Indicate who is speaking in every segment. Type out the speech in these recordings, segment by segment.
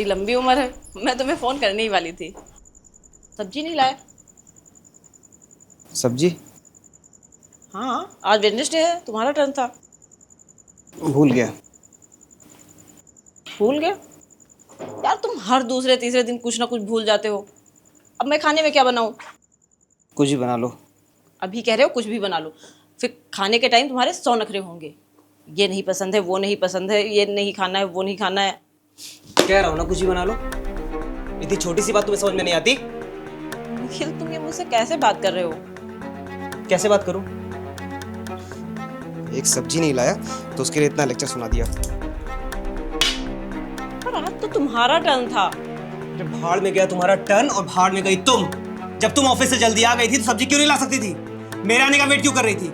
Speaker 1: तुम्हारी लंबी उम्र है, मैं तुम्हें फोन करने ही वाली थी। सब्जी नहीं लाए?
Speaker 2: सब्जी
Speaker 1: हाँ, आज वेडनेसडे है, तुम्हारा टर्न था।
Speaker 2: भूल गया।
Speaker 1: भूल गए? यार तुम हर दूसरे तीसरे दिन कुछ ना कुछ भूल जाते हो। अब मैं खाने में क्या बनाऊं?
Speaker 2: कुछ ही बना लो।
Speaker 1: अभी कह रहे हो कुछ भी बना लो, फिर खाने के टाइम तुम्हारे 100 नखरे होंगे। ये नहीं पसंद है, वो नहीं पसंद है, ये नहीं खाना है, वो नहीं खाना है।
Speaker 2: कह रहा हूँ ना कुछ ही बना लो। इतनी छोटी सी बात तुम्हें समझ में नहीं आती?
Speaker 1: निखिल, तुम ये मुझसे कैसे बात कर रहे हो?
Speaker 2: कैसे बात करूं? एक सब्जी नहीं लाया तो उसके लिए इतना लेक्चर सुना दिया।
Speaker 1: पर आज तो तुम्हारा टर्न था।
Speaker 2: जब भाड़ में गया तुम्हारा टर्न और भाड़ में गई तुम। जब तुम ऑफिस से जल्दी आ गई थी तो सब्जी क्यों नहीं ला सकती थी? मेरे आने का वेट क्यों कर रही थी?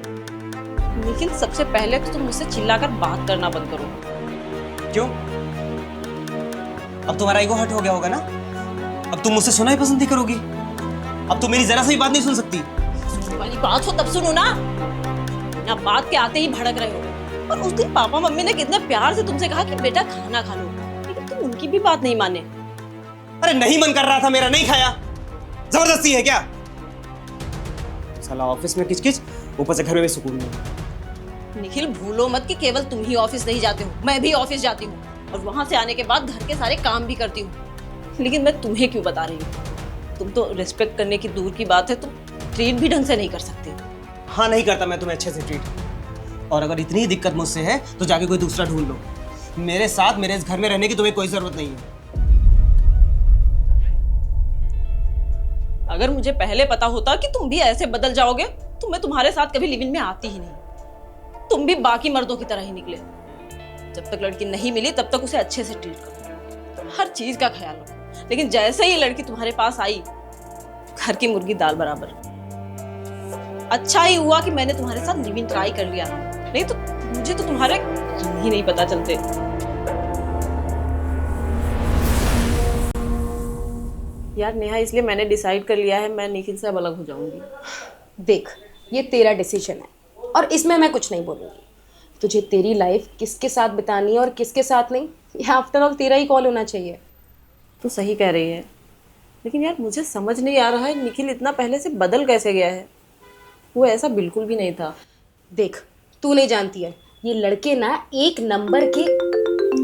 Speaker 1: निखिल, सबसे पहले तो तुम मुझसे चिल्लाकर बात करना बंद करो।
Speaker 2: क्यों? अब तुम्हारा ईगो हर्ट हो गया होगा ना? अब तुम मुझसे सुना ही पसंद नहीं करोगी। अब तुम मेरी जरा सी बात नहीं सुन सकती।
Speaker 1: वाली बात हो तब सुनो ना। आप बात के आते ही भड़क रहे हो। और उस दिन पापा मम्मी ने कितने प्यार से तुमसे कहा कि बेटा खाना खा लो, लेकिन तुम उनकी भी बात नहीं माने।
Speaker 2: अरे नहीं मन कर रहा था मेरा, नहीं खाया। जबरदस्ती है क्या? साला ऑफिस में किचकिच, ऊपर से घर में भी सुकून नहीं।
Speaker 1: निखिल, भूलो मत कि केवल तुम ही ऑफिस नहीं जाते हो, मैं भी ऑफिस जाती हूँ और वहां से आने के बाद घर के सारे काम भी करती हूँ। लेकिन मैं तुम्हें क्यों बता रही हूँ? तुम तो रिस्पेक्ट करने की दूर की बात है, तुम ट्रीट भी ढंग से नहीं कर सकते।
Speaker 2: हाँ, नहीं करता मैं तुम्हें अच्छे से ट्रीट। और अगर इतनी दिक्कत मुझसे है तो जाके कोई दूसरा ढूंढ लो। मेरे साथ मेरे इस घर में रहने की तुम्हें कोई जरूरत नहीं है।
Speaker 1: अगर मुझे पहले पता होता कि तुम भी ऐसे बदल जाओगे तो मैं तुम्हारे साथ कभी लिव इन में आती ही नहीं। तुम भी बाकी मर्दों की तरह ही निकले। जब तक लड़की नहीं मिली तब तक उसे अच्छे से ट्रीट करो, हर चीज का ख्याल रखो। लेकिन जैसे ही लड़की तुम्हारे पास आई, घर की मुर्गी दाल बराबर। अच्छा ही हुआ कि मैंने तुम्हारे साथ लिव इन ट्राई कर लिया, नहीं तो मुझे तो तुम्हारे ही नहीं पता चलते। यार नेहा, इसलिए मैंने डिसाइड कर लिया है, मैं निखिल से अब अलग हो जाऊंगी।
Speaker 3: देख, ये तेरा डिसीजन है और इसमें मैं कुछ नहीं बोलूँगी। तुझे तेरी लाइफ किसके साथ बितानी है और किसके साथ नहीं, ये आफ्टर ऑल तेरा ही कॉल होना चाहिए।
Speaker 1: तो सही कह रही है, लेकिन यार मुझे समझ नहीं आ रहा है निखिल इतना पहले से बदल कैसे गया है। वो ऐसा बिल्कुल भी नहीं था।
Speaker 3: देख, तू नहीं जानती है, ये लड़के ना एक नंबर के।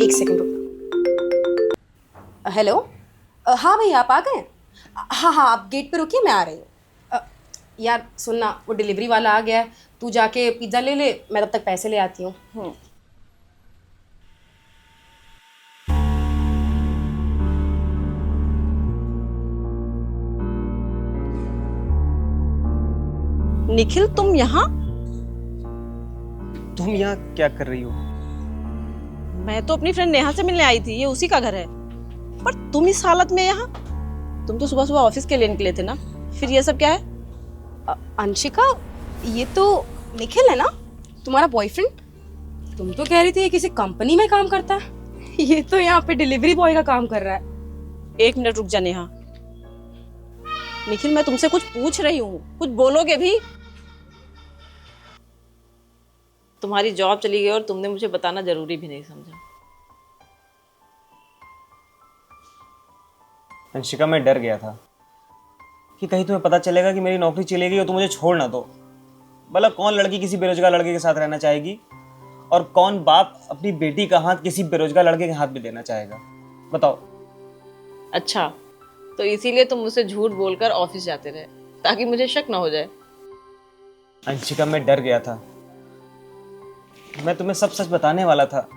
Speaker 3: एक सेकंड रुक। हेलो, हाँ भैया आप आ गए? हाँ हाँ, आप गेट पे रुकिए, मैं आ रही हूँ। यार सुनना, वो डिलीवरी वाला आ गया है, तू जाके पिज़्ज़ा ले ले, मैं तब तक पैसे ले आती हूँ।
Speaker 1: निखिल, तुम यहाँ?
Speaker 2: तुम यहाँ क्या कर रही हो?
Speaker 1: मैं तो अपनी फ्रेंड नेहा से मिलने आई थी, ये उसी का घर है। पर तुम इस हालत में यहाँ? तुम तो सुबह सुबह ऑफिस के लिए निकले थे ना, फिर ये सब क्या है?
Speaker 3: अंशिका, ये तो निखिल है ना, तुम्हारा बॉयफ्रेंड। तुम तो कह रही थी ये किसी कंपनी में काम करता है, ये तो यहाँ पे डिलीवरी बॉय का काम कर रहा है।
Speaker 1: एक मिनट रुक जा नेहा। निखिल, मैं तुमसे कुछ पूछ रही हूँ, कुछ बोलोगे भी? तुम्हारी जॉब चली गई और तुमने मुझे बताना जरूरी भी नहीं समझा।
Speaker 2: अंशिका, मैं डर गया था कि कहीं तुम्हें पता चलेगा कि मेरी नौकरी चली गई और तुम मुझे छोड़ ना दो। भला कौन लड़की किसी बेरोजगार लड़के के साथ रहना चाहेगी, और कौन बाप अपनी बेटी का हाथ किसी बेरोजगार लड़के के हाथ में देना चाहेगा? बताओ।
Speaker 1: अच्छा, तो इसीलिए तुम मुझसे झूठ बोलकर ऑफिस जाते रहे ताकि मुझे शक ना हो जाए।
Speaker 2: अंशिका, मैं डर गया था। मैं तुम्हें सब सच बताने वाला था,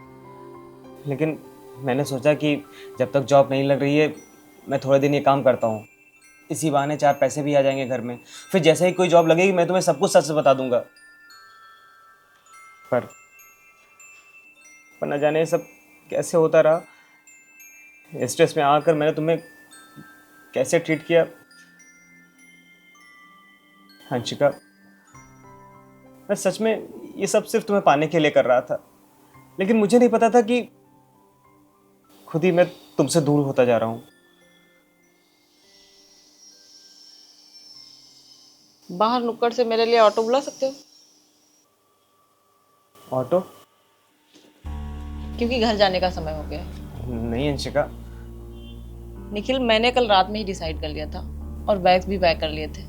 Speaker 2: लेकिन मैंने सोचा कि जब तक जॉब नहीं लग रही है मैं थोड़े दिन ये काम करता हूँ, इसी बहाने 4 पैसे भी आ जाएंगे घर में। फिर जैसे ही कोई जॉब लगेगी मैं तुम्हें सब कुछ सच से बता दूंगा। पर न जाने सब कैसे होता रहा। स्ट्रेस में आकर मैंने तुम्हें कैसे ट्रीट किया। अंशिका, मैं सच में ये सब सिर्फ तुम्हें पाने के लिए कर रहा था, लेकिन मुझे नहीं पता था कि खुद ही मैं तुमसे दूर होता जा रहा हूं।
Speaker 1: बाहर नुक्कड़ से मेरे लिए ऑटो बुला सकते हो?
Speaker 2: ऑटो?
Speaker 1: क्योंकि घर जाने का समय हो गया है।
Speaker 2: नहीं अंशिका,
Speaker 1: निखिल, मैंने कल रात में ही डिसाइड कर लिया था और बैग्स भी पैक कर लिए थे।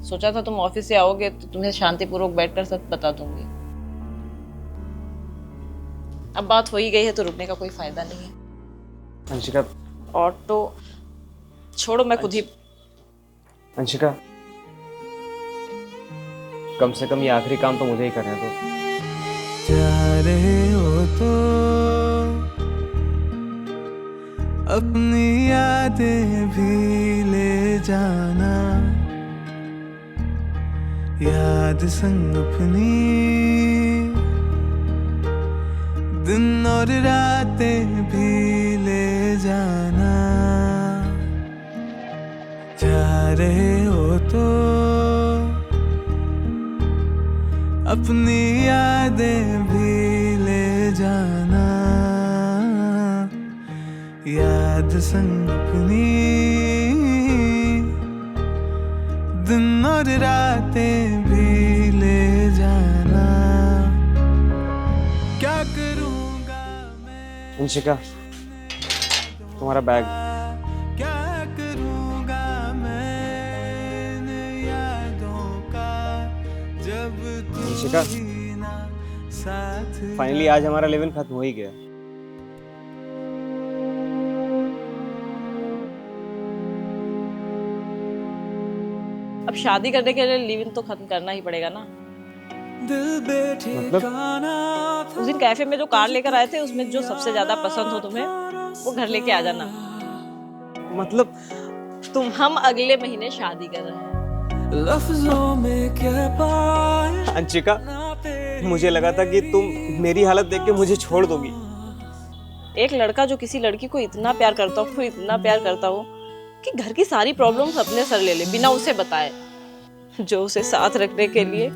Speaker 1: सोचा था तुम ऑफिस से आओगे तो तुम्हें शांतिपूर्वक बैठकर सब बता दूंगी। अब बात हो ही गई है तो रुकने का कोई फायदा नहीं है।
Speaker 2: अंशिका,
Speaker 1: ऑटो छोड़ो, मैं खुद ही।
Speaker 2: अंशिका, कम से कम ये आखिरी काम तो मुझे ही करने दो।
Speaker 4: जा रहे हो तो अपनी यादें भी ले जाना, याद संग अपनी दिन और रातें भी ले जाना। जा रहे हो तो अपनी यादें भी ले जाना, याद संग अपनी दिन और रातें भी ले जाना। क्या करूँगा मैं,
Speaker 2: अंशिका, तुम्हारा बैग।
Speaker 4: क्या करूँगा मैं इन यादों का, जब
Speaker 2: अंशिका,
Speaker 4: तू भी ना साथ।
Speaker 2: फाइनली आज हमारा लिव इन खत्म हो ही गया।
Speaker 1: अब शादी करने के लिए लिव इन तो खत्म करना ही पड़ेगा ना।
Speaker 4: दिल बैठे
Speaker 2: मतलब?
Speaker 1: उस दिन कैफे में जो कार लेकर आए थे उसमें जो सबसे ज्यादा पसंद हो तुम्हें वो घर लेके आ जाना।
Speaker 2: मतलब
Speaker 1: हम अगले महीने शादी कर रहे हैं।
Speaker 4: लफ्जों में क्या पाए।
Speaker 2: अंशिका, मुझे लगा था कि तुम मेरी हालत देख के मुझे छोड़ दोगी।
Speaker 1: एक लड़का जो किसी लड़की को इतना प्यार करता हो, इतना प्यार करता हो कि घर की सारी प्रॉब्लम्स अपने सर ले ले बिना उसे बताए, जो उसे साथ रखने के लिए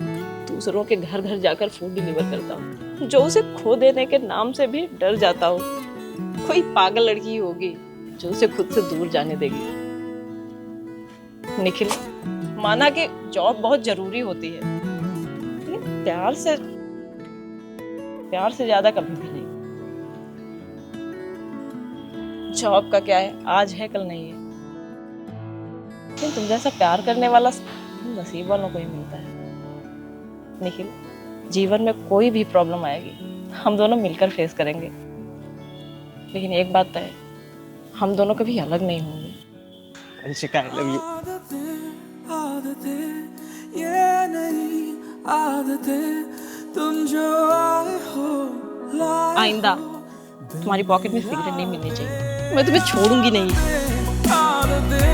Speaker 1: दूसरों के घर घर जाकर फूड डिलीवर करता हो, जो उसे खो देने के नाम से भी डर जाता हो। कोई पागल लड़की होगी जो उसे खुद से दूर जाने देगी। निखिल, माना कि जॉब बहुत जरूरी होती है, लेकिन प्यार से ज्यादा कभी भी नहीं। जॉब का क्या है, आज है कल नहीं है, लेकिन तुम जैसा प्यार करने वाला नसीब वालों को ही मिलता है। निखिल, जीवन में कोई भी प्रॉब्लम आएगी हम दोनों मिलकर फेस करेंगे, लेकिन एक बात तय है, हम दोनों कभी अलग नहीं होंगे।
Speaker 2: Anshika, I love you.
Speaker 4: आदतें ये नहीं आदतें तुम जो आए हो।
Speaker 1: आइंदा तुम्हारी पॉकेट में सिगरेट नहीं मिलनी चाहिए। मैं तुम्हें छोड़ूंगी नहीं।
Speaker 4: आदतें